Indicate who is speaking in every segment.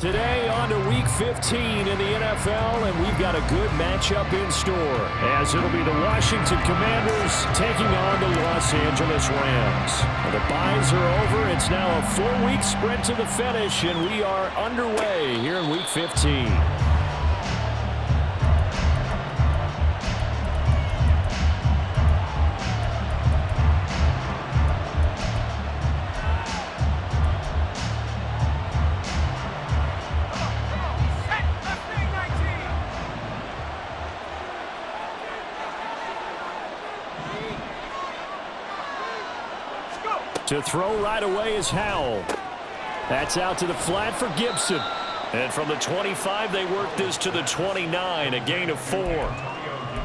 Speaker 1: Today on to Week 15 in the NFL, and we've got a good matchup in store, as it'll be the Washington Commanders taking on the Los Angeles Rams. Well, the byes are over. It's now a full-week sprint to the finish, and we are underway here in Week 15. To throw right away is Howell. That's out to the flat for Gibson. And from the 25, they work this to the 29, a gain of 4.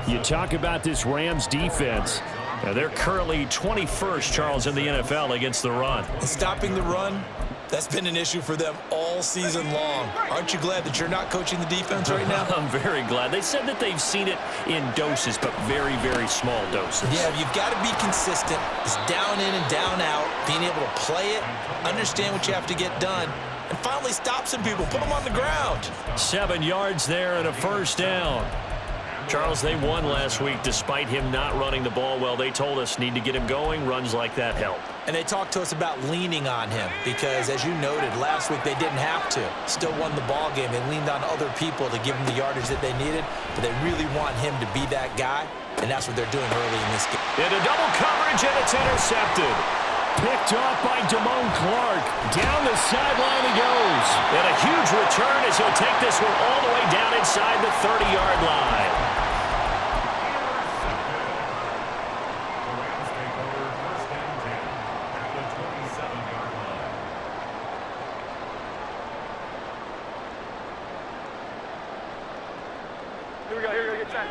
Speaker 1: You talk about this Rams defense. They're currently 21st, Charles, in the NFL against the run.
Speaker 2: Stopping the run, that's been an issue for them all season long. Aren't you glad that you're not coaching the defense right now?
Speaker 1: I'm very glad. They said that they've seen it in doses, but very, very small doses.
Speaker 2: Yeah, you've got to be consistent. It's down in and down out, being able to play it, understand what you have to get done, and finally stop some people, put them on the ground.
Speaker 1: 7 yards there and a first down. Charles, they won last week despite him not running the ball well. They told us need to get him going. Runs like that help.
Speaker 2: And they talked to us about leaning on him because, as you noted, last week they didn't have to. Still won the ball game. They leaned on other people to give them the yardage that they needed, but they really want him to be that guy, and that's what they're doing early in this game.
Speaker 1: Into double coverage, and it's intercepted. Picked off by Damone Clark. Down the sideline he goes. And a huge return as he'll take this one all the way down inside the 30-yard line.
Speaker 3: Here we go, get set.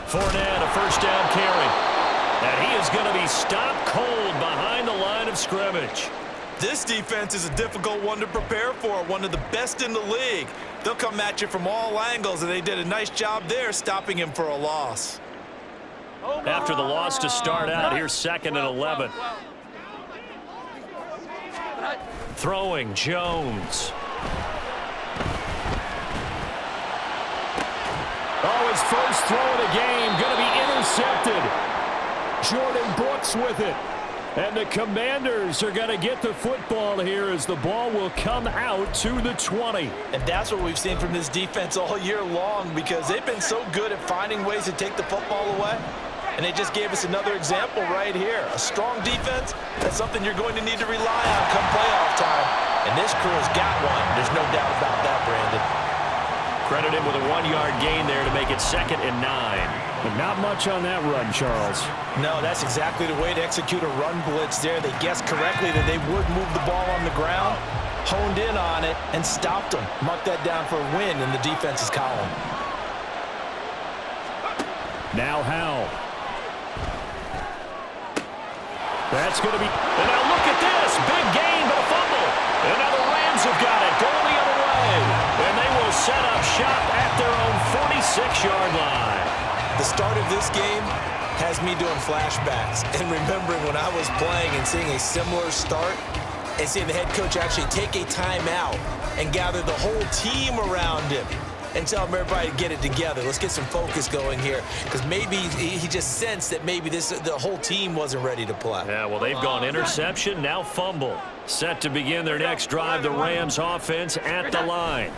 Speaker 1: Fournette, a first down carry. And he is going to be stopped cold behind the line of scrimmage.
Speaker 2: This defense is a difficult one to prepare for, one of the best in the league. They'll come at you from all angles, and they did a nice job there stopping him for a loss.
Speaker 1: After the loss to start out, here's 2nd and 11. Throwing, Jones. Oh, his first throw of the game going to be intercepted. Jordan Brooks with it. And the Commanders are going to get the football here as the ball will come out to the 20.
Speaker 2: And that's what we've seen from this defense all year long because they've been so good at finding ways to take the football away. And they just gave us another example right here. A strong defense, that's something you're going to need to rely on come playoff time. And this crew has got one. There's no doubt about that, Brandon.
Speaker 1: Credit him with a 1-yard gain there to make it 2nd and 9. But not much on that run, Charles.
Speaker 2: No, that's exactly the way to execute a run blitz there. They guessed correctly that they would move the ball on the ground, honed in on it, and stopped them. Mark that down for a win in the defense's column.
Speaker 1: Now Howell. That's going to be... And now look at this. Big gain, but a fumble. And now the Rams have got it. Going the other way. And they will set up shop at their own 46-yard line.
Speaker 2: The start of this game has me doing flashbacks and remembering when I was playing and seeing a similar start and seeing the head coach actually take a timeout and gather the whole team around him and tell everybody to get it together. Let's get some focus going here because maybe he just sensed that maybe the whole team wasn't ready to play.
Speaker 1: Yeah, well, they've gone interception, now fumble. Set to begin their next drive, the Rams offense at the line.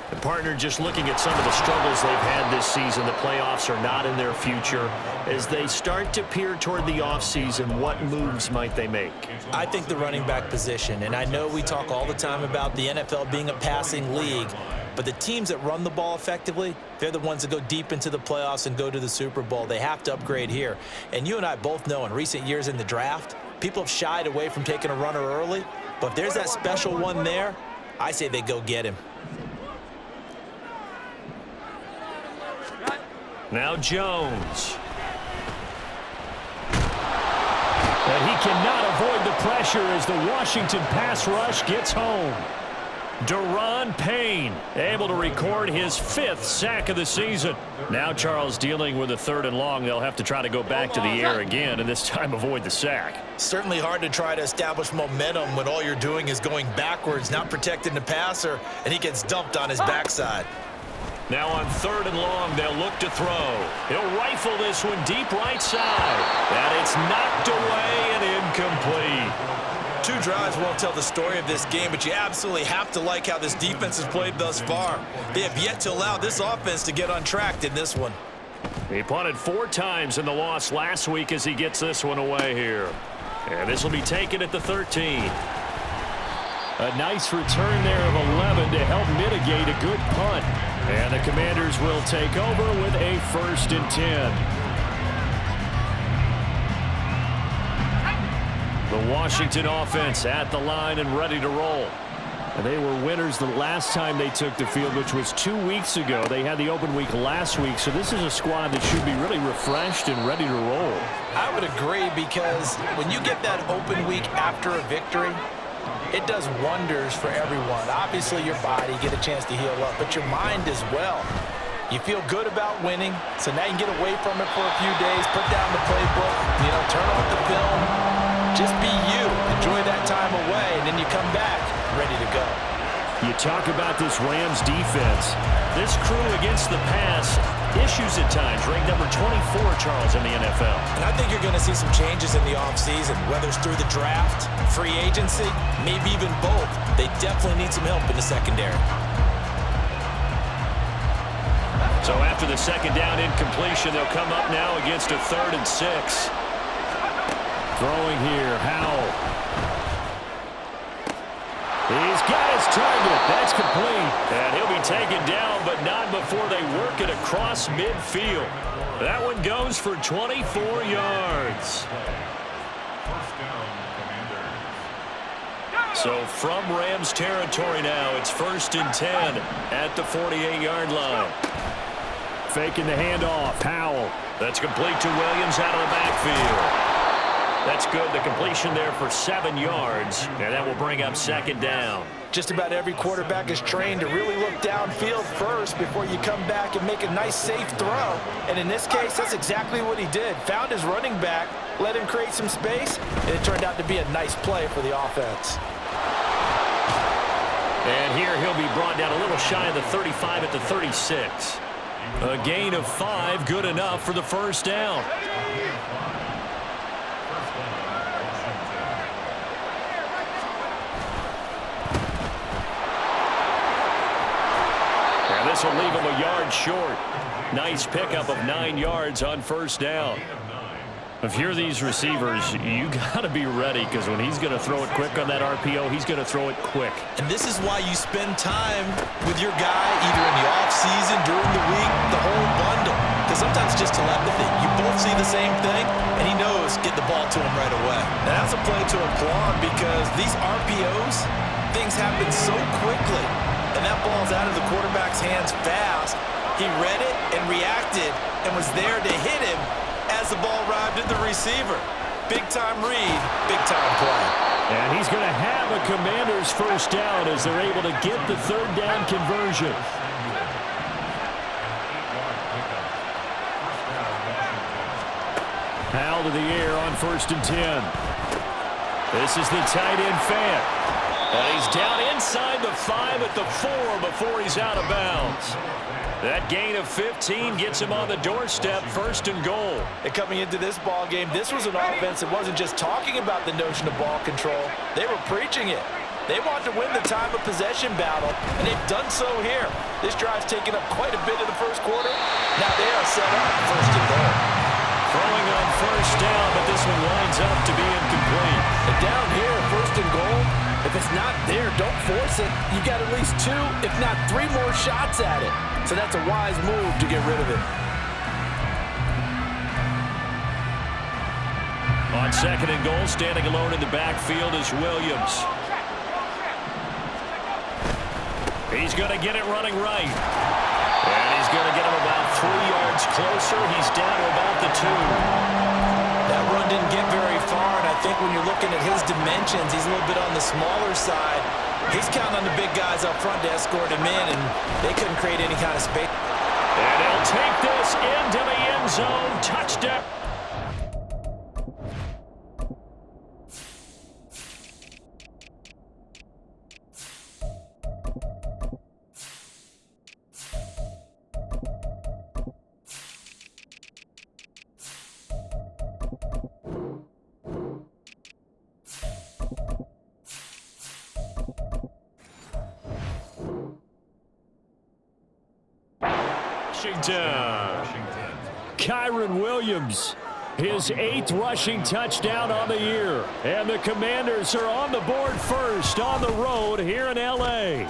Speaker 1: The partner just looking at some of the struggles they've had this season. The playoffs are not in their future. As they start to peer toward the offseason, what moves might they make?
Speaker 2: I think the running back position, and I know we talk all the time about the NFL being a passing league, but the teams that run the ball effectively, they're the ones that go deep into the playoffs and go to the Super Bowl. They have to upgrade here. And you and I both know in recent years in the draft, people have shied away from taking a runner early, but if there's that special one there, I say they go get him.
Speaker 1: Now Jones. And he cannot avoid the pressure as the Washington pass rush gets home. Daron Payne able to record his 5th sack of the season. Now Charles dealing with a 3rd and long. They'll have to try to go back to the air again and this time avoid the sack.
Speaker 2: Certainly hard to try to establish momentum when all you're doing is going backwards, not protecting the passer, and he gets dumped on his backside.
Speaker 1: Now on 3rd and long, they'll look to throw. He'll rifle this one deep right side. And it's knocked away and incomplete.
Speaker 2: 2 drives won't tell the story of this game, but you absolutely have to like how this defense has played thus far. They have yet to allow this offense to get untracked in this one.
Speaker 1: He punted 4 times in the loss last week as he gets this one away here. And this will be taken at the 13. A nice return there of 11 to help mitigate a good punt. And the Commanders will take over with a 1st and 10. The Washington offense at the line and ready to roll. And they were winners the last time they took the field, which was 2 weeks ago. They had the open week last week, so this is a squad that should be really refreshed and ready to roll.
Speaker 2: I would agree, because when you get that open week after a victory, it does wonders for everyone. Obviously, your body, get a chance to heal up, but your mind as well. You feel good about winning, so now you can get away from it for a few days, put down the playbook, turn off the film, just be you, enjoy that time away, and then you come back ready to go.
Speaker 1: You talk about this Rams defense. This crew against the pass, issues at times, ranked number 24, Charles, in the NFL.
Speaker 2: And I think you're going to see some changes in the offseason, whether it's through the draft, free agency, maybe even both. They definitely need some help in the secondary.
Speaker 1: So after the 2nd down incompletion, they'll come up now against a 3rd and 6. Throwing here, Howell. He's got his target. That's complete. And he'll be taken down, but not before they work it across midfield. That one goes for 24 yards. So from Rams territory now, it's 1st and 10 at the 48-yard line. Faking the handoff. Howell. That's complete to Williams out of the backfield. That's good. The completion there for 7 yards, and that will bring up 2nd down.
Speaker 2: Just about every quarterback is trained to really look downfield first before you come back and make a nice, safe throw. And in this case, that's exactly what he did. Found his running back, let him create some space, and it turned out to be a nice play for the offense.
Speaker 1: And here he'll be brought down a little shy of the 35 at the 36. A gain of 5, good enough for the 1st down. And this will leave him a yard short. Nice pickup of 9 yards on 1st down. If you're these receivers, you got to be ready, because when he's going to throw it quick on that RPO, he's going to throw it quick.
Speaker 2: And this is why you spend time with your guy, either in the offseason, during the week, the whole bundle. Because sometimes it's just telepathy. You both see the same thing, and he knows get the ball to him right away. And that's a play to applaud, because these RPOs, things happen so quickly. And that ball's out of the quarterback's hands fast. He read it and reacted and was there to hit him as the ball arrived at the receiver. Big-time read, big-time play.
Speaker 1: And he's going to have a Commanders 1st down as they're able to get the 3rd down conversion. Howell to the air on 1st and 10. This is the tight end fan. And he's down inside the 5 at the 4 before he's out of bounds. That gain of 15 gets him on the doorstep, 1st and goal.
Speaker 2: And coming into this ball game, this was an offense that wasn't just talking about the notion of ball control. They were preaching it. They want to win the time of possession battle, and they've done so here. This drive's taken up quite a bit of the 1st quarter. Now they are set up 1st and goal.
Speaker 1: Throwing on 1st down, but this one lines up to be incomplete.
Speaker 2: And down here, 1st and goal, if it's not there, don't force it. You've got at least 2, if not 3 more shots at it. So that's a wise move to get rid of it.
Speaker 1: On 2nd and goal, standing alone in the backfield is Williams. He's going to get it running right. And he's going to get him about 3 yards closer. He's down to about the 2.
Speaker 2: That run didn't get very far, and I think when you're looking at his dimensions, he's a little bit on the smaller side. He's counting on the big guys up front to escort him in, and they couldn't create any kind of space.
Speaker 1: And he'll take this into the end zone. Touchdown. Washington. Kyron Williams, his 8th rushing touchdown on the year. And the Commanders are on the board first on the road here in L.A.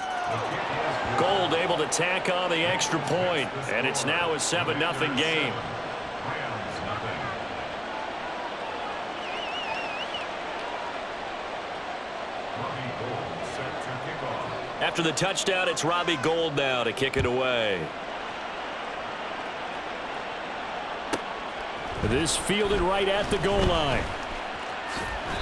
Speaker 1: Gold able to tack on the extra point, and it's now a 7-0 game. After the touchdown, it's Robbie Gould now to kick it away. This fielded right at the goal line.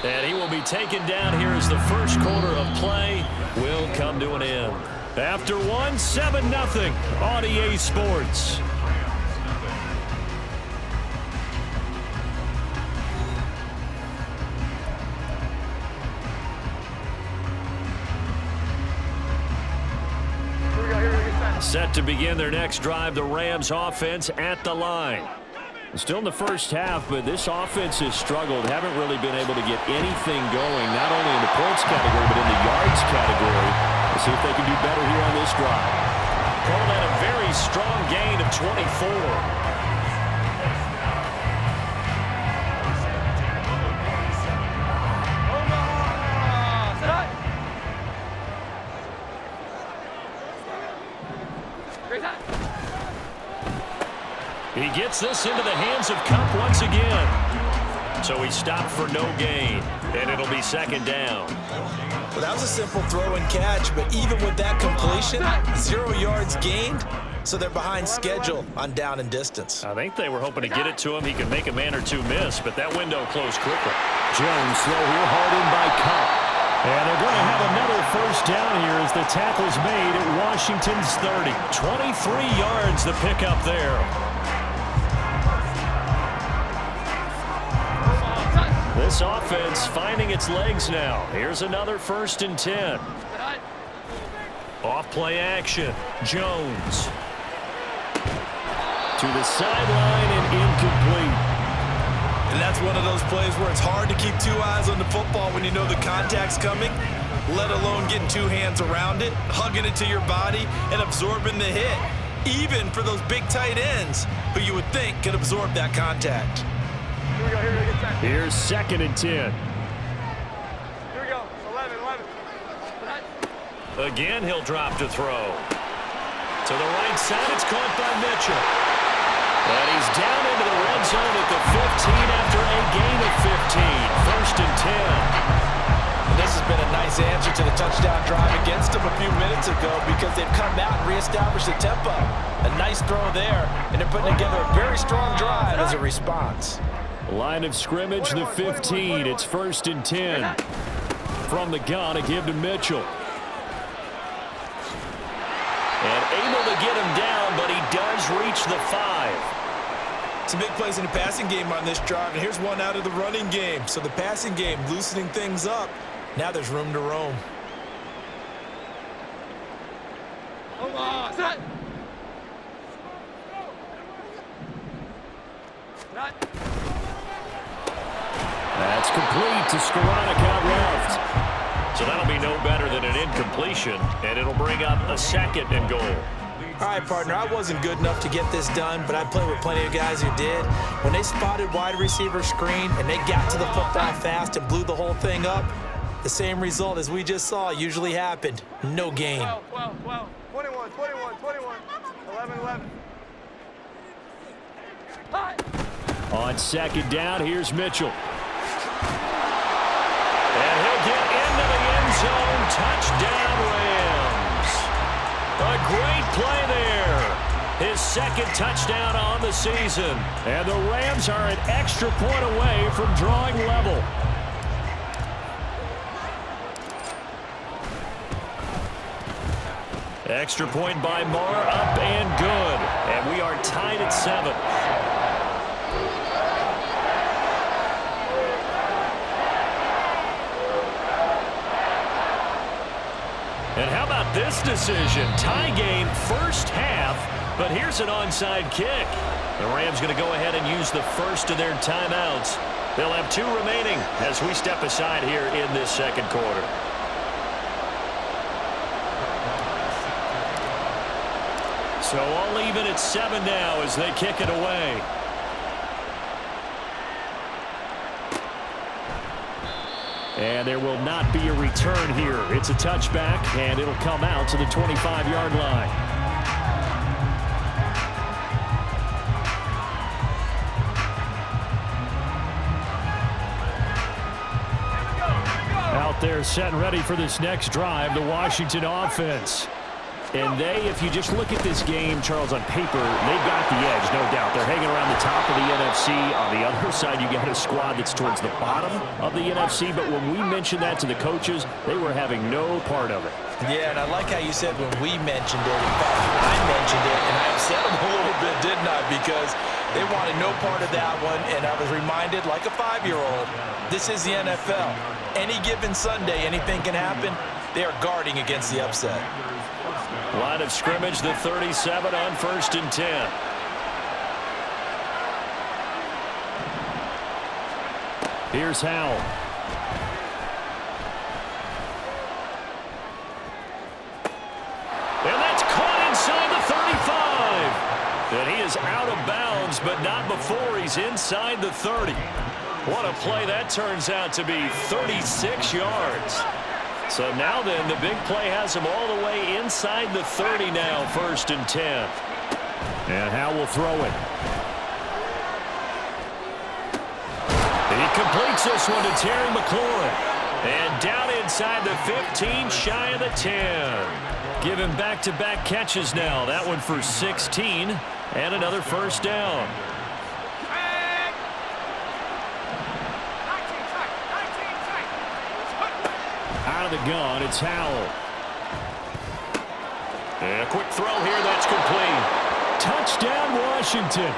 Speaker 1: And he will be taken down here as the first quarter of play will come to an end. After one, 7-0 on EA Sports. Set to begin their next drive, the Rams offense at the line. Still in the first half, but this offense has struggled. Haven't really been able to get anything going, not only in the points category, but in the yards category. We'll see if they can do better here on this drive. Called that a very strong gain of 24. He gets this into the hands of Kupp once again. So he stopped for no gain, and it'll be second down.
Speaker 2: Well, that was a simple throw and catch, but even with that completion, 0 yards gained, so they're behind schedule on down and distance.
Speaker 1: I think they were hoping to get it to him. He could make a man or two miss, but that window closed quickly. Jones slow here, hauled in by Kupp. And they're going to have another first down here as the tackle's made at Washington's 30. 23 yards the pickup there. This offense finding its legs now. Here's another 1st and 10. Off play action. Jones. To the sideline and incomplete.
Speaker 2: And that's one of those plays where it's hard to keep 2 eyes on the football when you know the contact's coming, let alone getting 2 hands around it, hugging it to your body, and absorbing the hit. Even for those big tight ends who you would think could absorb that contact.
Speaker 3: Here we go, here we go.
Speaker 1: Here's 2nd and 10.
Speaker 3: Here we go, 11.
Speaker 1: Again, he'll drop to throw. To the right side, it's caught by Mitchell. And he's down into the red zone at the 15 after a gain of 15. 1st and 10.
Speaker 2: And this has been a nice answer to the touchdown drive against them a few minutes ago because they've come out and reestablished the tempo. A nice throw there, and they're putting together a very strong drive as a response.
Speaker 1: Line of scrimmage, the 15. It's 1st and 10. From the gun, a give to Mitchell. And able to get him down, but he does reach the 5.
Speaker 2: Some big plays in the passing game on this drive, and here's one out of the running game. So the passing game loosening things up. Now there's room to roam.
Speaker 3: Hold on, set.
Speaker 1: That's complete to Skoranek out left. So that'll be no better than an incompletion, and it'll bring up a 2nd and goal.
Speaker 2: All right, partner, I wasn't good enough to get this done, but I played with plenty of guys who did. When they spotted wide receiver screen and they got to the football fast and blew the whole thing up, the same result as we just saw usually happened. No gain.
Speaker 3: 12, 21, 11.
Speaker 1: On 2nd down, here's Mitchell. And he'll get into the end zone. Touchdown, Rams. A great play there. His 2nd touchdown on the season. And the Rams are an extra point away from drawing level. Extra point by Marr, up and good. And we are tied at 7. And how about this decision? Tie game first half, but here's an onside kick. The Rams going to go ahead and use the first of their timeouts. They'll have 2 remaining as we step aside here in this second quarter. So all even at 7 now as they kick it away. And there will not be a return here. It's a touchback, and it'll come out to the 25-yard line. Out there set and ready for this next drive, the Washington offense. And they, if you just look at this game, Charles, on paper, they've got the edge, no doubt. They're hanging around the top of the NFC. On the other side, you got a squad that's towards the bottom of the NFC. But when we mentioned that to the coaches, they were having no part of it.
Speaker 2: Yeah, and I like how you said when we mentioned it. In fact, I mentioned it, and I upset them a little bit, didn't I? Because they wanted no part of that one, and I was reminded, like a 5-year-old, this is the NFL. Any given Sunday, anything can happen. They are guarding against the upset.
Speaker 1: Line of scrimmage, the 37 on 1st and 10. Here's Howell. And that's caught inside the 35. And he is out of bounds, but not before he's inside the 30. What a play that turns out to be, 36 yards. So now then, the big play has him all the way inside the 30 now, 1st and 10. And Howell will throw it. He completes this one to Terry McLaurin. And down inside the 15, shy of the 10. Give him back-to-back catches now. That one for 16 and another first down. Out of the gun, it's Howell. And a quick throw here, that's complete. Touchdown, Washington.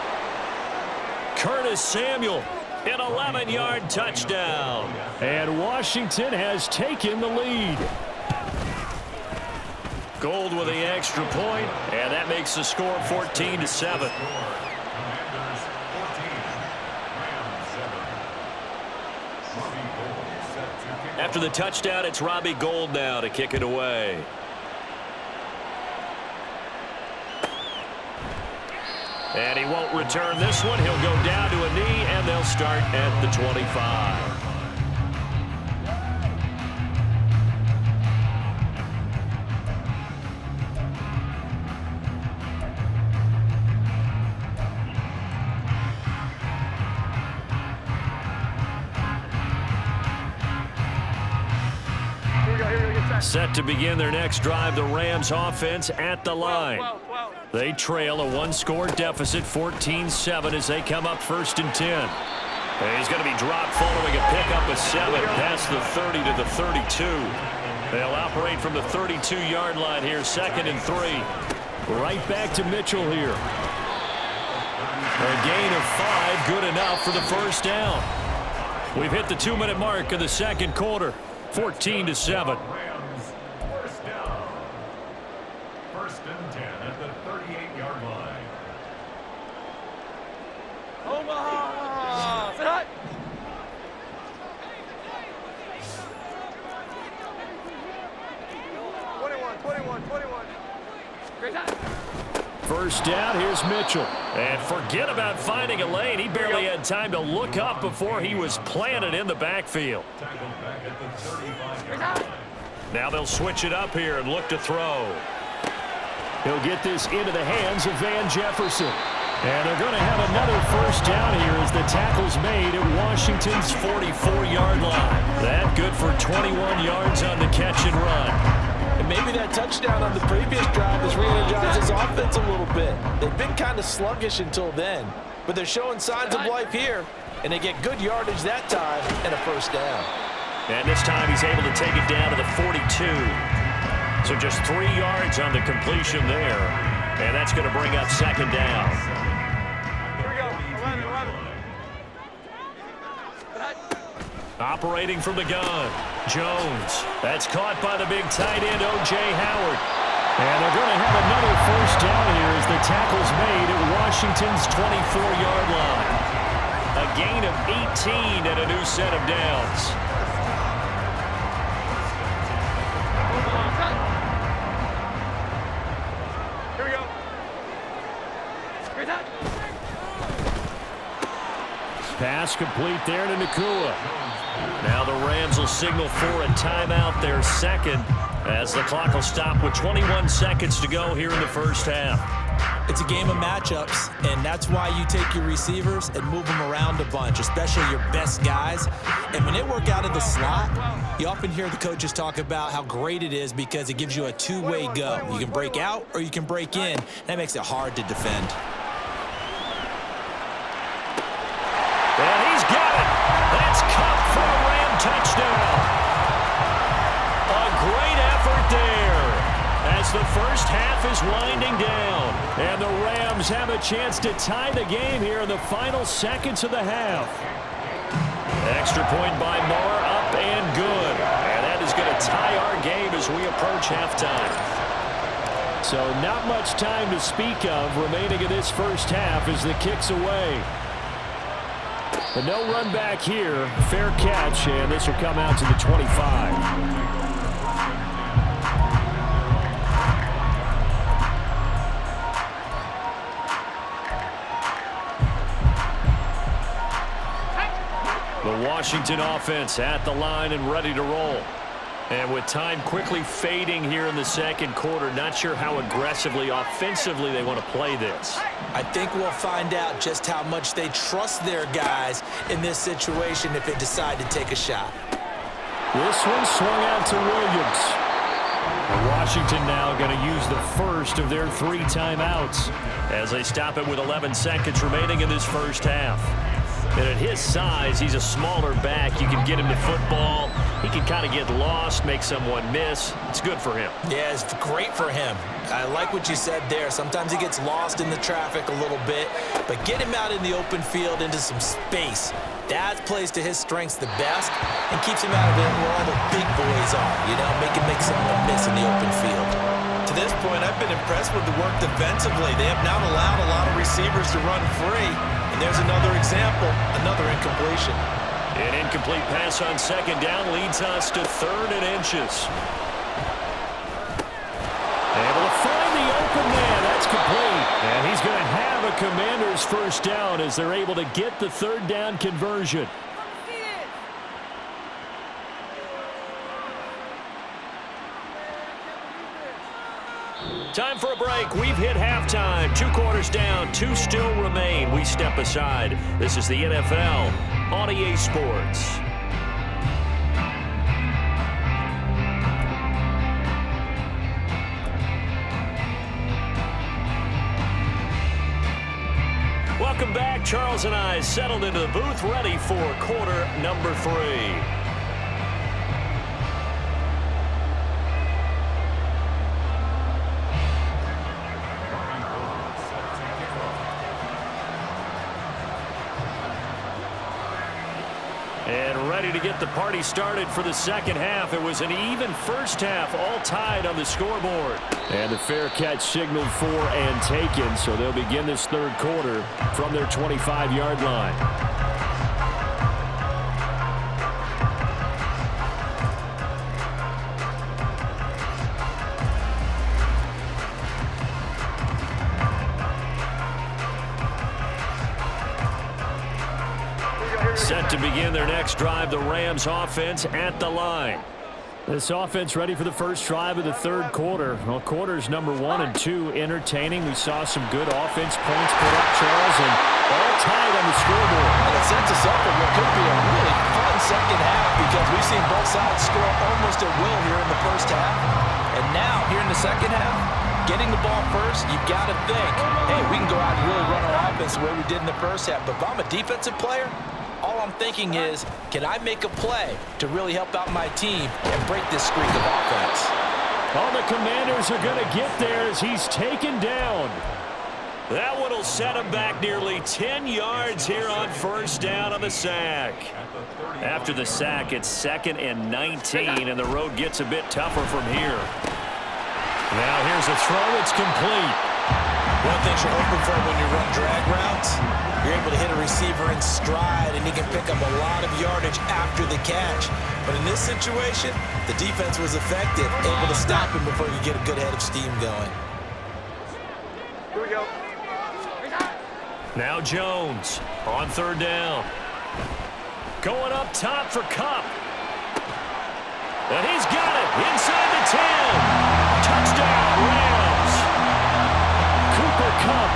Speaker 1: Curtis Samuel, an 11-yard touchdown. And Washington has taken the lead. Gold with the extra point, and that makes the score 14-7. After the touchdown, it's Robbie Gould now to kick it away. And he won't return this one. He'll go down to a knee, and they'll start at the 25. Set to begin their next drive, the Rams offense at the line. They trail a 1-score deficit, 14-7, as they come up 1st and 10. And he's going to be dropped following a pickup of 7 past the 30 to the 32. They'll operate from the 32-yard line here, 2nd and 3. Right back to Mitchell here. A gain of 5, good enough for the first down. We've hit the 2-minute mark of the second quarter, 14-7. First down, here's Mitchell. And forget about finding a lane. He barely had time to look up before he was planted in the backfield. Now they'll switch it up here and look to throw. He'll get this into the hands of Van Jefferson. And they're going to have another first down here as the tackle's made at Washington's 44-yard line. That good for 21 yards on the catch and run.
Speaker 2: And maybe that touchdown on the previous drive has re-energized his offense a little bit. They've been kind of sluggish until then, but they're showing signs of life here, and they get good yardage that time and a first down.
Speaker 1: And this time he's able to take it down to the 42. So just 3 yards on the completion there. And that's going to bring up second down.
Speaker 3: Here we go. 11, 11.
Speaker 1: Operating from the gun, Jones. That's caught by the big tight end, O.J. Howard. And they're going to have another first down here as the tackle's made at Washington's 24-yard line. A gain of 18 and a new set of downs.
Speaker 3: Here we go. Here's that.
Speaker 1: Pass complete there to Nakua. Now the Rams will signal for a timeout, their second, as the clock will stop with 21 seconds to go here in the first half.
Speaker 2: It's a game of matchups, and that's why you take your receivers and move them around a bunch, especially your best guys. And when they work out of the slot, you often hear the coaches talk about how great it is because it gives you a two-way go. You can break out or you can break in. That makes it hard to defend.
Speaker 1: And he's got it. That's Cup for a Ram touchdown. A great effort there as the first half is winding down. And the Rams have a chance to tie the game here in the final seconds of the half. Extra point by Marr, up and good. And that is going to tie our game as we approach halftime. So not much time to speak of remaining in this first half as the kick's away. But no run back here. Fair catch, and this will come out to the 25. The Washington offense at the line and ready to roll. And with time quickly fading here in the second quarter, not sure how aggressively, offensively they want to play this.
Speaker 2: I think we'll find out just how much they trust their guys in this situation if they decide to take a shot.
Speaker 1: This one swung out to Williams. Washington now going to use the first of their 3 timeouts as they stop it with 11 seconds remaining in this first half. And at his size, he's a smaller back. You can get him the football. He can kind of get lost, make someone miss. It's good for him.
Speaker 2: Yeah, it's great for him. I like what you said there. Sometimes he gets lost in the traffic a little bit, but get him out in the open field into some space. That plays to his strengths the best and keeps him out of it where all the big boys are, you know, make someone miss in the open field. To this point, I've been impressed with the work defensively. They have not allowed a lot of receivers to run free. And there's another example, another incompletion.
Speaker 1: An incomplete pass on second down leads us to 3rd and inches. Able to find the open man. That's complete. And he's going to have a Commander's first down as they're able to get the 3rd down conversion. Time for a break. We've hit halftime. 2 quarters down. 2 still remain. We step aside. This is the NFL on EA Sports. Welcome back. Charles and I settled into the booth, ready for quarter number 3. And ready to get the party started for the second half. It was an even first half, all tied on the scoreboard. And the fair catch signaled for and taken, so they'll begin this 3rd quarter from their 25-yard line. Set to begin their next drive, the Rams offense at the line. This offense ready for the first drive of the 3rd quarter. Well, quarters number 1 and 2 entertaining. We saw some good offense points put up, Charles, and all tied on the scoreboard.
Speaker 2: And it sets us up for what could be a really fun second half because we've seen both sides score almost at will here in the first half. And now, here in the second half, getting the ball first, you've got to think, hey, we can go out and really run our offense the way we did in the first half. But if I'm a defensive player, all I'm thinking is, can I make a play to really help out my team and break this streak of offense?
Speaker 1: Oh, the Commanders are going to get there as he's taken down. That one will set him back nearly 10 yards here on first down on the sack. After the sack, it's 2nd and 19, and the road gets a bit tougher from here. Now here's a throw. It's complete.
Speaker 2: One thing you're hoping for when you run drag routes, you're able to hit a receiver in stride, and he can pick up a lot of yardage after the catch. But in this situation, the defense was effective, able to stop him before you get a good head of steam going.
Speaker 3: Here we go.
Speaker 1: Now Jones on 3rd down. Going up top for Kupp. And he's got it inside the 10. Touchdown, Rams. Cooper Kupp,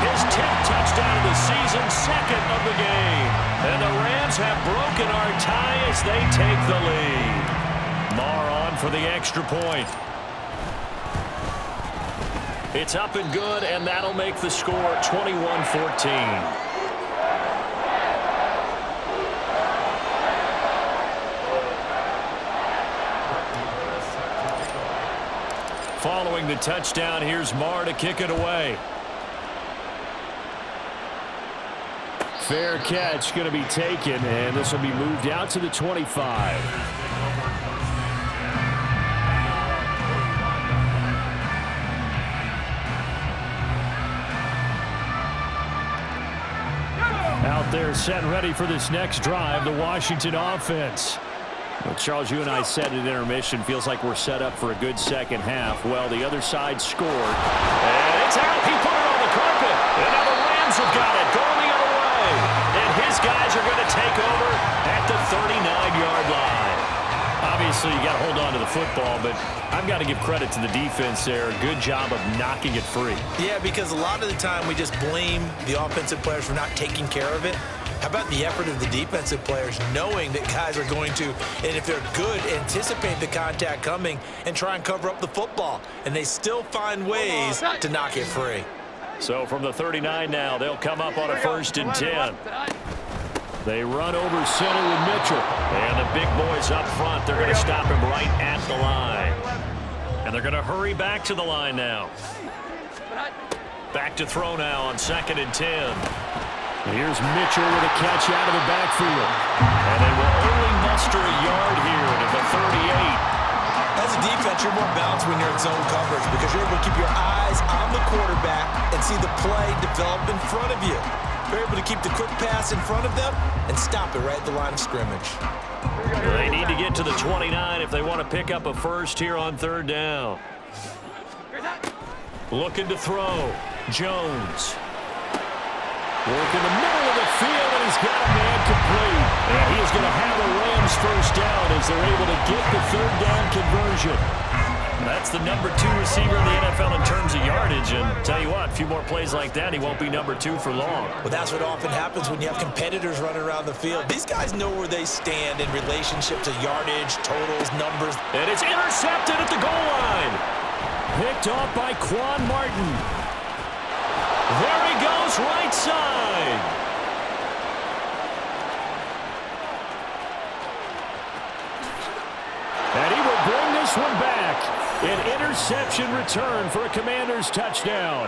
Speaker 1: his 10th touchdown of the season, 2nd of the game. And the Rams have broken our tie as they take the lead. Marr on for the extra point. It's up and good, and that'll make the score 21-14. Following the touchdown, here's Marr to kick it away. Fair catch going to be taken, and this will be moved out to the 25. Out there set and ready for this next drive, the Washington offense. Well, Charles, you and I said at intermission, feels like we're set up for a good second half. Well, the other side scored. And it's out. He put it on the carpet. And now the Rams have got it, going the other way. And his guys are going to take over at the 39-yard line. Obviously, you got to hold on to the football, but I've got to give credit to the defense there. Good job of knocking it free.
Speaker 2: Yeah, because a lot of the time we just blame the offensive players for not taking care of it. How about the effort of the defensive players knowing that guys are going to, and if they're good, anticipate the contact coming and try and cover up the football. And they still find ways to knock it free.
Speaker 1: So from the 39 now, they'll come up on a 1st and 10. They run over center with Mitchell. And the big boys up front, they're going to stop him right at the line. And they're going to hurry back to the line now. Back to throw now on 2nd and 10. Here's Mitchell with a catch out of the backfield. And they will only muster a yard here to the 38.
Speaker 2: As a defense, you're more balanced when you're in zone coverage because you're able to keep your eyes on the quarterback and see the play develop in front of you. You're able to keep the quick pass in front of them and stop it right at the line of scrimmage.
Speaker 1: They need to get to the 29 if they want to pick up a first here on 3rd down. Looking to throw. Jones. Work in the middle of the field, and he's got a man complete. And he is going to have a Rams first down as they're able to get the 3rd down conversion. That's the number 2 receiver in the NFL in terms of yardage. And tell you what, a few more plays like that, he won't be number 2 for long.
Speaker 2: Well, that's what often happens when you have competitors running around the field. These guys know where they stand in relationship to yardage, totals, numbers.
Speaker 1: And it's intercepted at the goal line. Picked off by Quan Martin. There he goes, right side. And he will bring this one back. An interception return for a Commanders touchdown.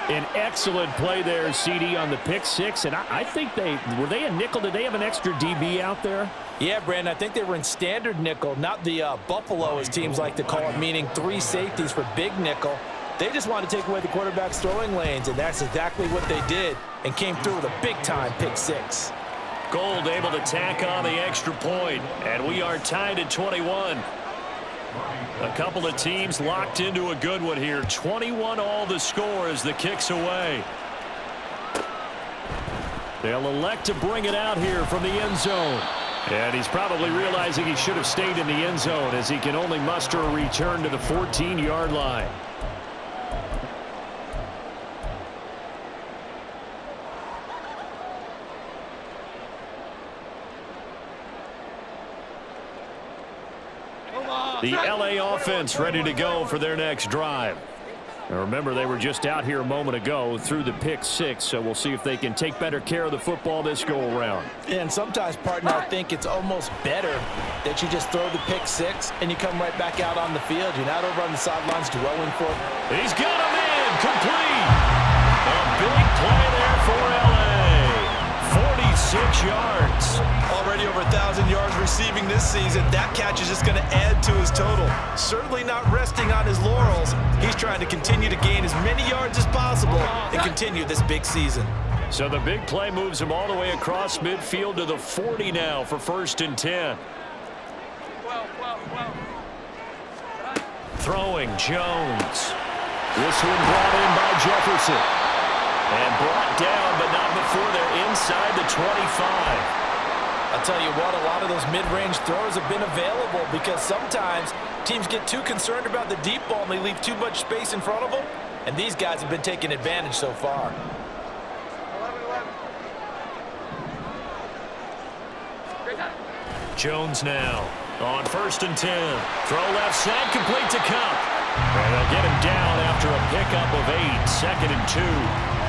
Speaker 1: An excellent play there, CD, on the pick six. And I think were they a nickel? Did they have an extra DB out there?
Speaker 2: Yeah, Brandon, I think they were in standard nickel, not the Buffalo, as teams like to call it, meaning 3 safeties for big nickel. They just wanted to take away the quarterback's throwing lanes, and that's exactly what they did and came through with a big-time pick six.
Speaker 1: Gold able to tack on the extra point, and we are tied at 21. A couple of teams locked into a good one here. 21 all the score as the kick's away. They'll elect to bring it out here from the end zone. And he's probably realizing he should have stayed in the end zone as he can only muster a return to the 14-yard line. The LA offense ready to go for their next drive. Now remember, they were just out here a moment ago through the pick six, so we'll see if they can take better care of the football this go-around.
Speaker 2: And sometimes, partner, I think it's almost better that you just throw the pick six and you come right back out on the field. You're not over on the sidelines dwelling for it.
Speaker 1: He's got him in, complete. A big play there for L.A. 46 yards.
Speaker 2: Already over 1,000 yards receiving this season. That catch is just going to add to his total. Certainly not resting on his laurels. He's trying to continue to gain as many yards as possible and continue this big season.
Speaker 1: So the big play moves him all the way across midfield to the 40 now for 1st and 10. Throwing Jones. This one brought in by Jefferson. And brought down, but not before they're inside the 25.
Speaker 2: I'll tell you what, a lot of those mid-range throws have been available because sometimes teams get too concerned about the deep ball and they leave too much space in front of them. And these guys have been taking advantage so far.
Speaker 3: 11.
Speaker 1: Jones now on 1st and 10. Throw left side, complete to Cup. And they'll get him down after a pickup of 8. 2nd and 2.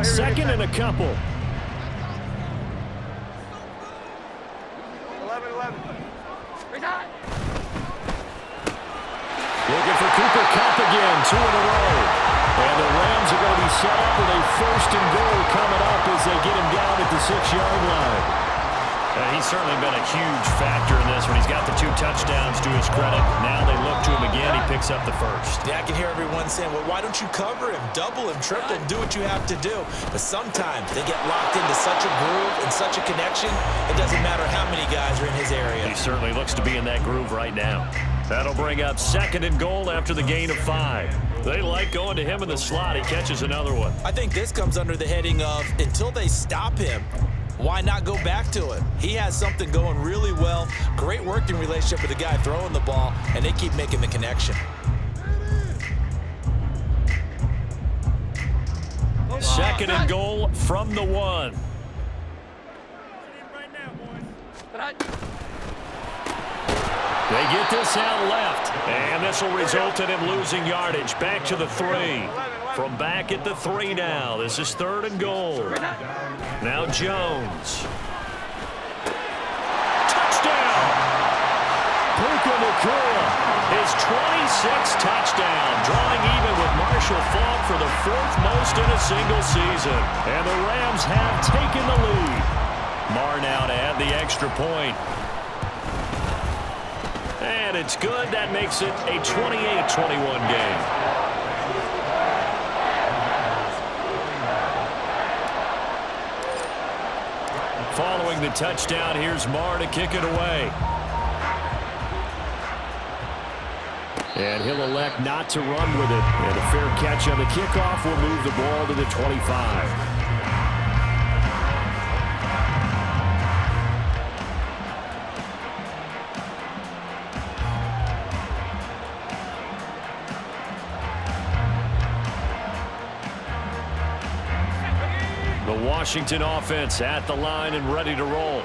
Speaker 1: Second and a couple.
Speaker 3: 11.
Speaker 1: Looking for Cooper Kupp again, 2 in a row. And the Rams are going to be set up with a 1st and goal coming up as they get him down at the 6-yard line. He's certainly been a huge factor in this one. He's got the 2 touchdowns to his credit. Now they look to him again. He picks up the 1st.
Speaker 2: Yeah, I can hear everyone saying, well, why don't you cover him, double him, triple him, do what you have to do. But sometimes they get locked into such a groove and such a connection, it doesn't matter how many guys are in his area.
Speaker 1: He certainly looks to be in that groove right now. That'll bring up 2nd and goal after the gain of 5. They like going to him in the slot. He catches another one.
Speaker 2: I think this comes under the heading of until they stop him, why not go back to it? He has something going really well. Great working relationship with the guy throwing the ball, and they keep making the connection.
Speaker 1: 2nd and goal from the 1. They get this out left, and this will result in him losing yardage. Back to the 3. From back at the 3 now. This is 3rd and goal. Now Jones. Touchdown! Puka Nacua, his 26th touchdown, drawing even with Marshall Faulk for the 4th most in a single season. And the Rams have taken the lead. Marr now to add the extra point. And it's good. That makes it a 28-21 game. Following the touchdown, here's Marr to kick it away. And he'll elect not to run with it. And a fair catch on the kickoff will move the ball to the 25. Washington offense at the line and ready to roll.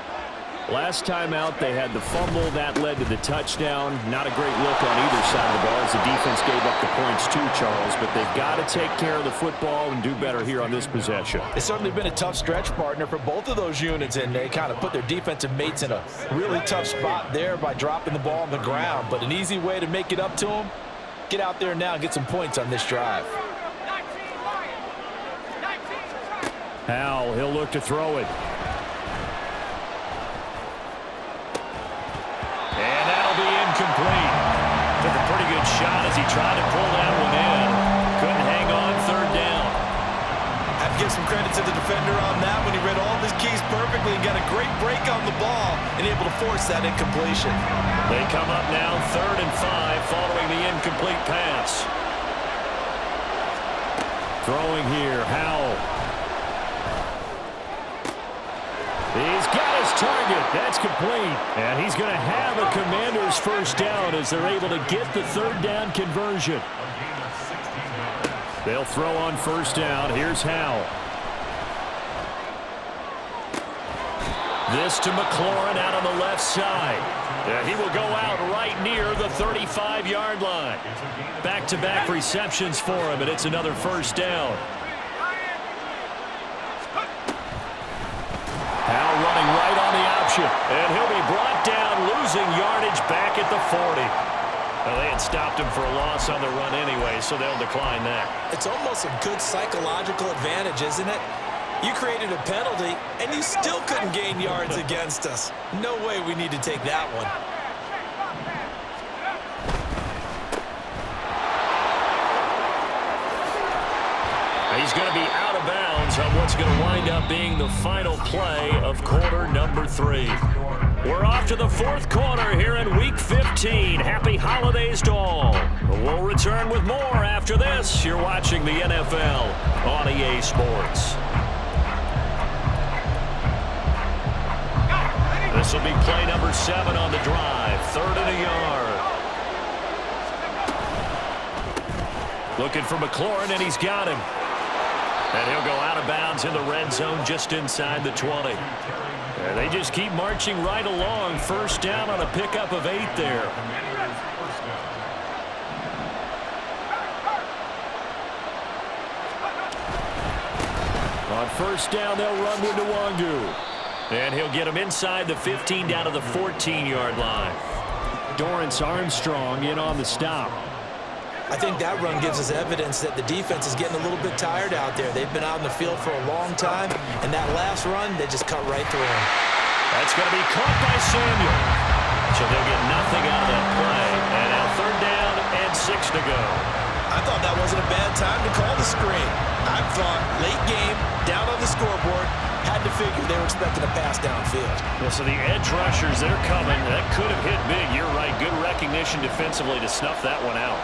Speaker 1: Last time out, they had the fumble. That led to the touchdown. Not a great look on either side of the ball as the defense gave up the points too, Charles. But they've got to take care of the football and do better here on this possession.
Speaker 2: It's certainly been a tough stretch, partner, for both of those units, and they kind of put their defensive mates in a really tough spot there by dropping the ball on the ground. But an easy way to make it up to them, get out there now and get some points on this drive.
Speaker 1: Howell, he'll look to throw it. And that'll be incomplete. Took a pretty good shot as he tried to pull that one in. Couldn't hang on 3rd down.
Speaker 2: Have to give some credit to the defender on that when he read all of his keys perfectly and got a great break on the ball and able to force that incompletion.
Speaker 1: They come up now 3rd and 5 following the incomplete pass. Throwing here, Howell. He's got his target. That's complete. And he's going to have a Commanders first down as they're able to get the third down conversion. They'll throw on first down. Here's Howell. This to McLaurin out on the left side. Yeah, he will go out right near the 35-yard line. Back-to-back receptions for him, and it's another first down. Howell running right on the option, and he'll be brought down, losing yardage back at the 40. Well, they had stopped him for a loss on the run anyway, so they'll decline that.
Speaker 2: It's almost a good psychological advantage, isn't it? You created a penalty, and you still couldn't gain yards against us. No way we need to take that one.
Speaker 1: He's going to be out of bounds on what's going to wind up being the final play of quarter number 3. We're off to the fourth quarter here in Week 15. Happy holidays to all. We'll return with more after this. You're watching the NFL on EA Sports. This will be play number 7 on the drive. 3rd and a yard. Looking for McLaurin, and he's got him. And he'll go out of bounds in the red zone just inside the 20. And they just keep marching right along. First down on a pickup of 8 there. On first down, they'll run with Nwangu. And he'll get him inside the 15 down to the 14-yard line. Dorrance Armstrong in on the stop.
Speaker 2: I think that run gives us evidence that the defense is getting a little bit tired out there. They've been out in the field for a long time, and that last run, they just cut right through him.
Speaker 1: That's going to be caught by Samuel. So they'll get nothing out of that play. And now 3rd down and 6 to go.
Speaker 2: I thought that wasn't a bad time to call the screen. I thought late game, down on the scoreboard, had to figure they were expecting a pass downfield.
Speaker 1: Yeah, so the edge rushers, they're coming. That could have hit big. You're right. Good recognition defensively to snuff that one out.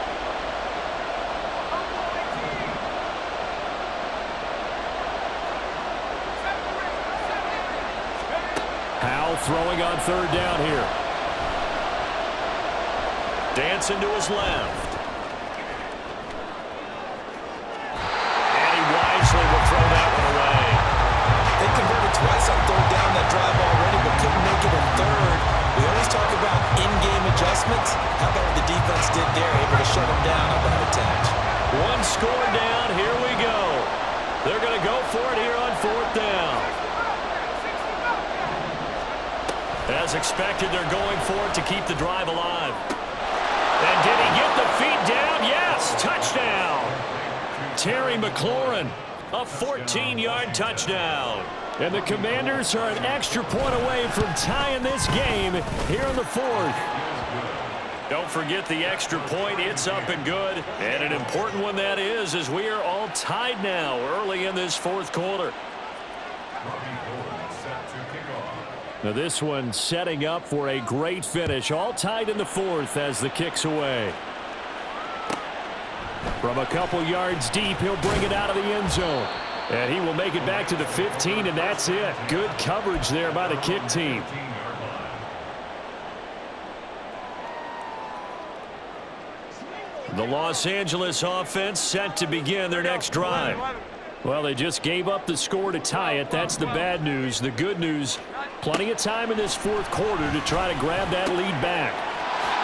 Speaker 1: Howell throwing on 3rd down here. Dancing to his left. And he wisely will throw that one away.
Speaker 2: They converted twice on 3rd down that drive already, but couldn't make it in 3rd. We always talk about in-game adjustments. How about what the defense did there, able to shut them down on that attempt?
Speaker 1: 1 score down. Here we go. They're going to go for it here on 4th down. As expected, they're going for it to keep the drive alive. And did he get the feet down? Yes, touchdown. Terry McLaurin, a 14-yard touchdown. And the Commanders are an extra point away from tying this game here in the 4th. Don't forget the extra point. It's up and good. And an important one that is, as we are all tied now early in this 4th quarter. Now this one setting up for a great finish. All tied in the 4th as the kick's away. From a couple yards deep, he'll bring it out of the end zone. And he will make it back to the 15, and that's it. Good coverage there by the kick team. The Los Angeles offense set to begin their next drive. Well, they just gave up the score to tie it. That's the bad news. The good news, plenty of time in this 4th quarter to try to grab that lead back.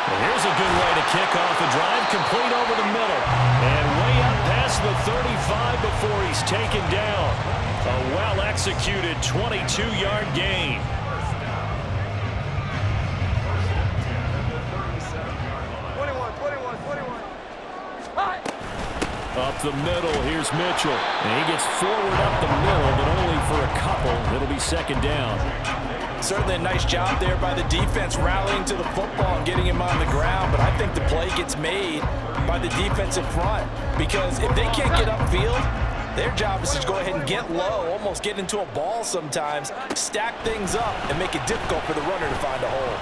Speaker 1: Well, here's a good way to kick off a drive, complete over the middle. And way up past the 35 before he's taken down. A well-executed 22-yard gain. Up the middle, here's Mitchell. And he gets forward up the middle, but only for a couple. It'll be 2nd down.
Speaker 2: Certainly a nice job there by the defense rallying to the football and getting him on the ground, but I think the play gets made by the defensive front because if they can't get upfield, their job is to go ahead and get low, almost get into a ball sometimes, stack things up, and make it difficult for the runner to find a hole.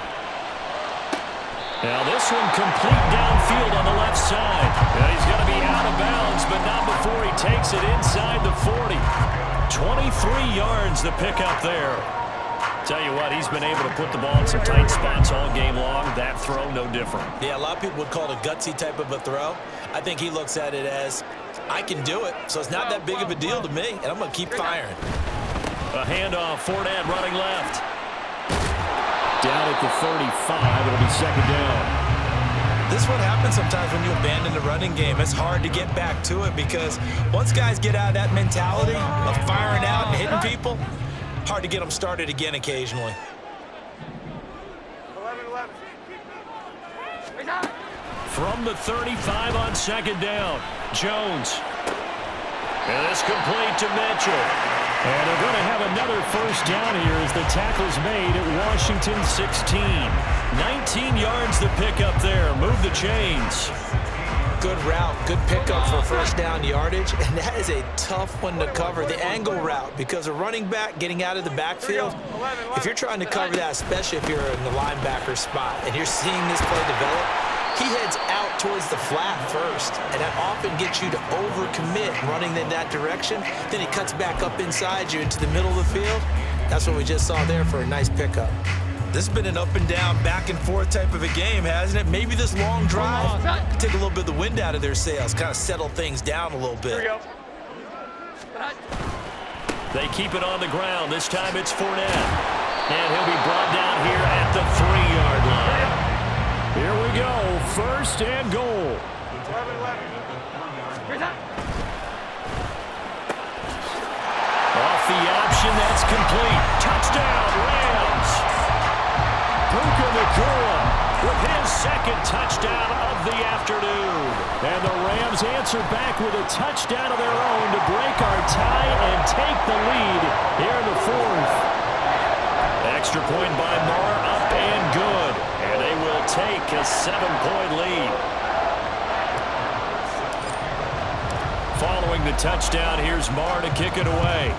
Speaker 1: Now this one complete downfield on the left side. Now he's going to be out of bounds, but not before he takes it inside the 40. 23 yards to pick up there. Tell you what, he's been able to put the ball in some tight spots all game long. That throw, no different.
Speaker 2: Yeah, a lot of people would call it a gutsy type of a throw. I think he looks at it as, I can do it, so it's not that big of a deal to me, and I'm going to keep firing.
Speaker 1: A handoff, Fournette running left. Down at the 35, it'll be second down.
Speaker 2: This is what happens sometimes when you abandon the running game. It's hard to get back to it because once guys get out of that mentality of firing out and hitting people, hard to get them started again occasionally.
Speaker 3: 11-11.
Speaker 1: From the 35 on second down, Jones. And it's complete to Mitchell. And they're going to have another first down here as the tackle's made at Washington 16. 19 yards to pick up there. Move the chains.
Speaker 2: Good route, good pickup for first down yardage, and that is a tough one to cover, the angle route, because a running back getting out of the backfield, if you're trying to cover that, especially if you're in the linebacker spot and you're seeing this play develop, he heads out towards the flat first, and that often gets you to overcommit running in that direction. Then he cuts back up inside you into the middle of the field. That's what we just saw there for a nice pickup. This has been an up and down, back and forth type of a game, hasn't it? Maybe this long drive could take a little bit of the wind out of their sails, kind of settle things down a little bit.
Speaker 1: They keep it on the ground. This time it's Fournette. And he'll be brought down here at the 3-yard line. Here we go, first and goal.
Speaker 3: 11-11.
Speaker 1: Off the option, that's complete. Touchdown, Rams. Puka Nacua with his second touchdown of the afternoon. And the Rams answer back with a touchdown of their own to break our tie and take the lead here in the fourth. Extra point by Marr, up and good. And they will take a 7-point lead. Following the touchdown, here's Marr to kick it away.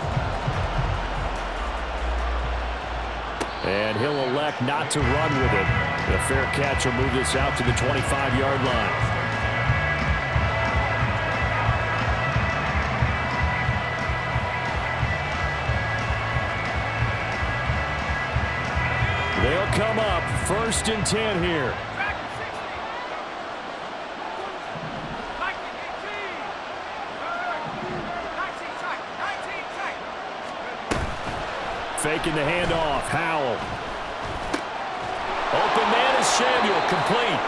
Speaker 1: And he'll elect not to run with it. The fair catch will move this out to the 25-yard line. They'll come up first and 10 here. Faking the handoff, Howell. Open man is Samuel, complete.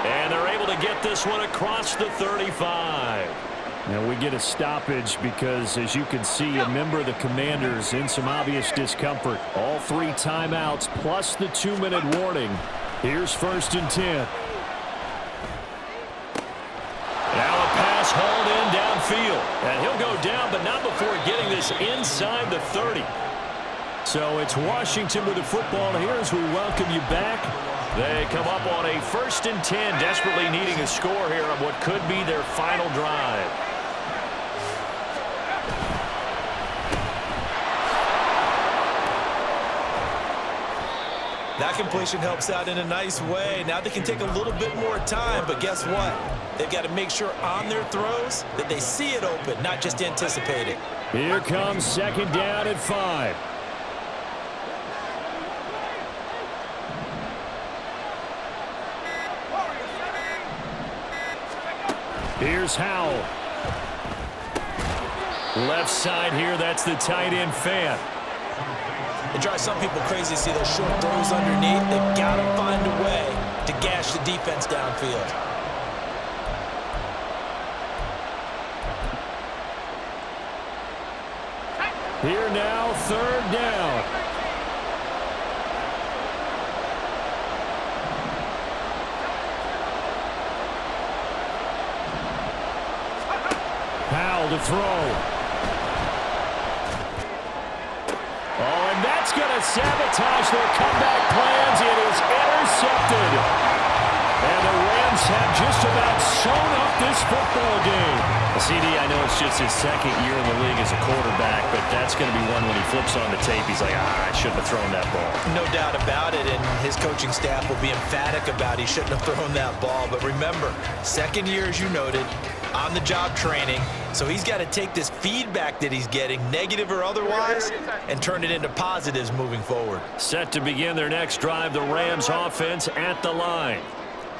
Speaker 1: And they're able to get this one across the 35. Now we get a stoppage because, as you can see, a member of the Commanders in some obvious discomfort. All 3 timeouts plus the 2-minute warning. Here's first and 10. Now a pass hauled in downfield. And he'll go down, but not before getting this inside the 30. So it's Washington with the football here as we welcome you back. They come up on a first and 10, desperately needing a score here on what could be their final drive.
Speaker 2: That completion helps out in a nice way. Now they can take a little bit more time, but guess what? They've got to make sure on their throws that they see it open, not just anticipate it.
Speaker 1: Here comes second down at 5. Here's Howell. Left side here, that's the tight end Fant.
Speaker 2: It drives some people crazy to see those short throws underneath. They've got to find a way to gash the defense downfield.
Speaker 1: Here now, third down. Powell to throw. Oh, and that's going to sabotage their comeback plans. It is intercepted. And the Rams have just about sewn up this football game.
Speaker 4: CD, I know it's just his second year in the league as a quarterback, but that's going to be one when he flips on the tape. He's like, I shouldn't have thrown that ball.
Speaker 2: No doubt about it, and his coaching staff will be emphatic about he shouldn't have thrown that ball. But remember, second year, as you noted, on-the-job training. So he's got to take this feedback that he's getting, negative or otherwise, and turn it into positives moving forward.
Speaker 1: Set to begin their next drive, the Rams offense at the line.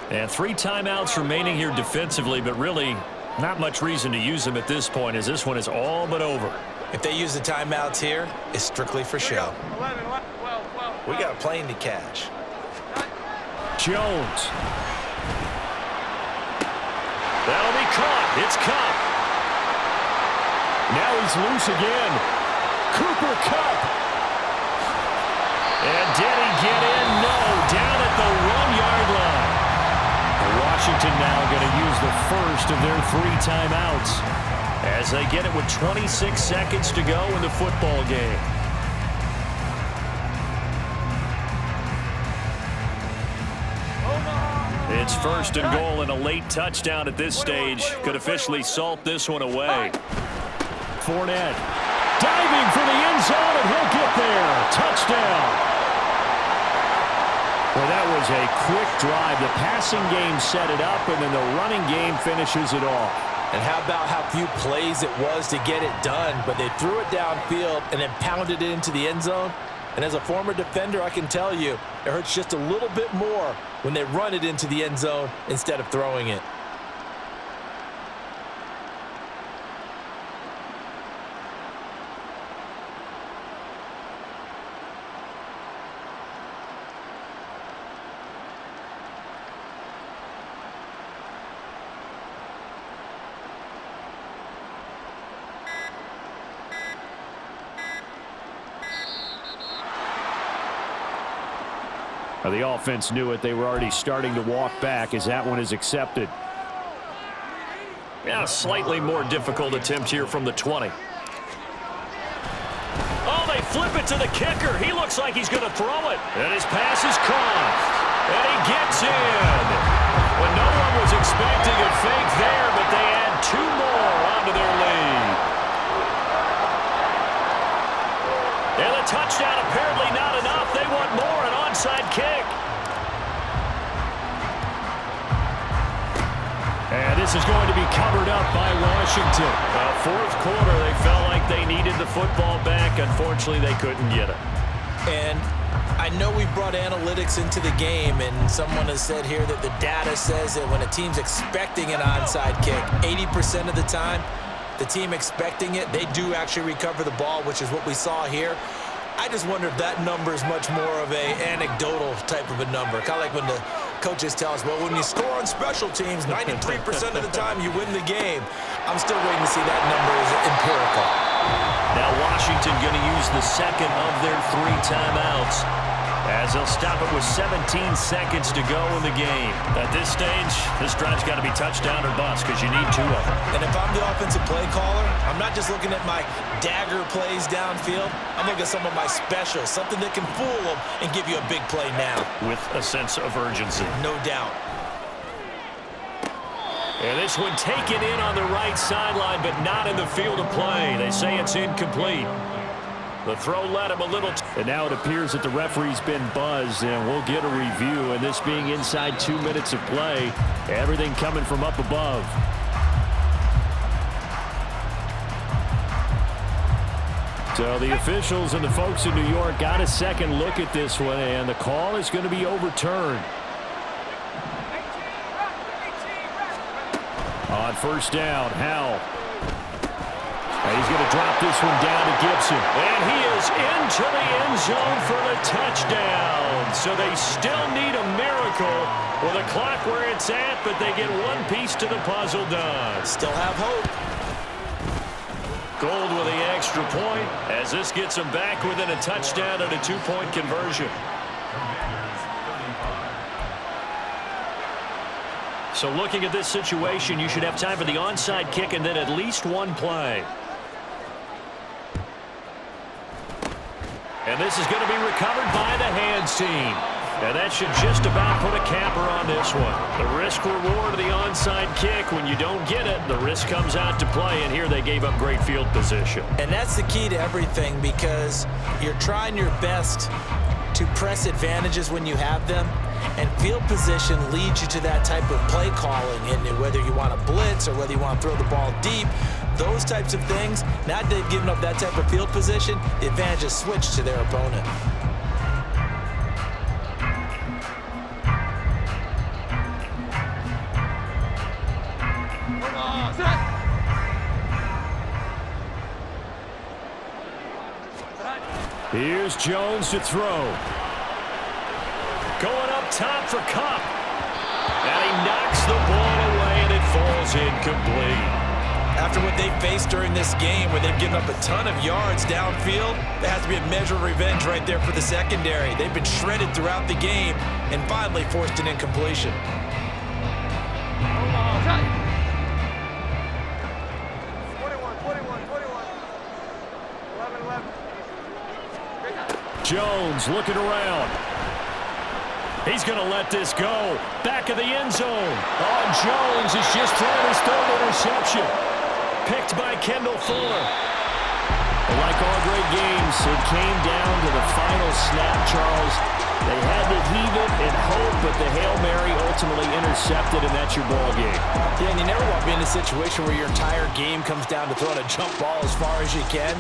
Speaker 1: And 3 timeouts remaining here defensively, but really not much reason to use them at this point, as this one is all but over.
Speaker 2: If they use the timeouts here, it's strictly for show.
Speaker 3: 11, 12.
Speaker 2: We got a plane to catch.
Speaker 1: Jones. That'll be caught. It's Cup. Now he's loose again. Cooper Kupp. And did he get in? No. Down at the 1-yard line. Washington now going to use the first of their 3 timeouts as they get it with 26 seconds to go in the football game. It's 1st and goal, and a late touchdown at this stage could officially salt this one away. Fournette diving for the end zone, and he'll get there. Touchdown. Well, that was a quick drive. The passing game set it up, and then the running game finishes it off.
Speaker 2: And how about how few plays it was to get it done, but they threw it downfield and then pounded it into the end zone. And as a former defender, I can tell you, it hurts just a little bit more when they run it into the end zone instead of throwing it.
Speaker 1: The offense knew it. They were already starting to walk back as that one is accepted. Yeah, a slightly more difficult attempt here from the 20. Oh, they flip it to the kicker. He looks like he's going to throw it. And his pass is caught. And he gets in. Well, no one was expecting a fake there, but they add 2 more onto their lead. And the touchdown apparently not enough. They want more, an onside kick. And this is going to be covered up by Washington. Fourth quarter, they felt like they needed the football back. Unfortunately, they couldn't get it.
Speaker 2: And I know we brought analytics into the game, and someone has said here that the data says that when a team's expecting an onside kick, 80% of the time, the team expecting it, they do actually recover the ball, which is what we saw here. I just wonder if that number is much more of a anecdotal type of a number. Kind of like when the coaches tell us, well, when you score on special teams, 93% of the time you win the game. I'm still waiting to see that number is empirical.
Speaker 1: Now Washington going to use the second of their 3 timeouts as they'll stop it with 17 seconds to go in the game. At this stage, this drive's got to be touchdown or bust because you need 2 of them.
Speaker 2: And if I'm the offensive play caller, I'm not just looking at my dagger plays downfield. I'm looking at some of my specials, something that can fool them and give you a big play now.
Speaker 1: With a sense of urgency.
Speaker 2: No doubt.
Speaker 1: And this one taken in on the right sideline, but not in the field of play. They say it's incomplete. The throw led him a little. And now it appears that the referee's been buzzed, and we'll get a review. And this being inside 2 minutes of play, everything coming from up above. So the officials and the folks in New York got a second look at this one, and the call is going to be overturned. On first down, Howell. And he's going to drop this one down to Gibson. And he is into the end zone for the touchdown. So they still need a miracle with the clock where it's at, but they get one piece to the puzzle done.
Speaker 2: Still have hope.
Speaker 1: Gold with the extra point as this gets them back within a touchdown and a 2-point conversion. So looking at this situation, you should have time for the onside kick and then at least 1 play. And this is going to be recovered by the hands team. And that should just about put a capper on this one. The risk-reward of the onside kick, when you don't get it, the risk comes out to play, and here they gave up great field position.
Speaker 2: And that's the key to everything, because you're trying your best to press advantages when you have them, and field position leads you to that type of play calling, and whether you want to blitz or whether you want to throw the ball deep, those types of things. Now that they've given up that type of field position, the advantage is switched to their opponent.
Speaker 1: Here's Jones to throw. Going up top for Cup. And he knocks the ball away, and it falls incomplete.
Speaker 2: After what they faced during this game, where they've given up a ton of yards downfield, there has to be a measure of revenge right there for the secondary. They've been shredded throughout the game and finally forced an incompletion.
Speaker 1: Jones looking around. He's going to let this go. Back of the end zone. Oh, Jones has just thrown his third interception. Picked by Kendall Fuller. But like all great games, it came down to the final snap, Charles. They had to heave it and hope, but the Hail Mary ultimately intercepted, and that's your ball game.
Speaker 2: Yeah, and you never want to be in a situation where your entire game comes down to throwing a jump ball as far as you can.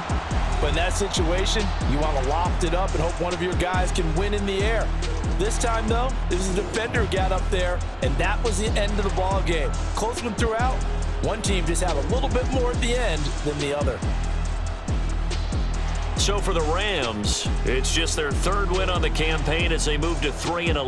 Speaker 2: But in that situation, you want to loft it up and hope one of your guys can win in the air. This time, though, this is a defender who got up there, and that was the end of the ball game. Close one throughout. One team just had a little bit more at the end than the other.
Speaker 1: So for the Rams, it's just their third win on the campaign as they move to 3-11.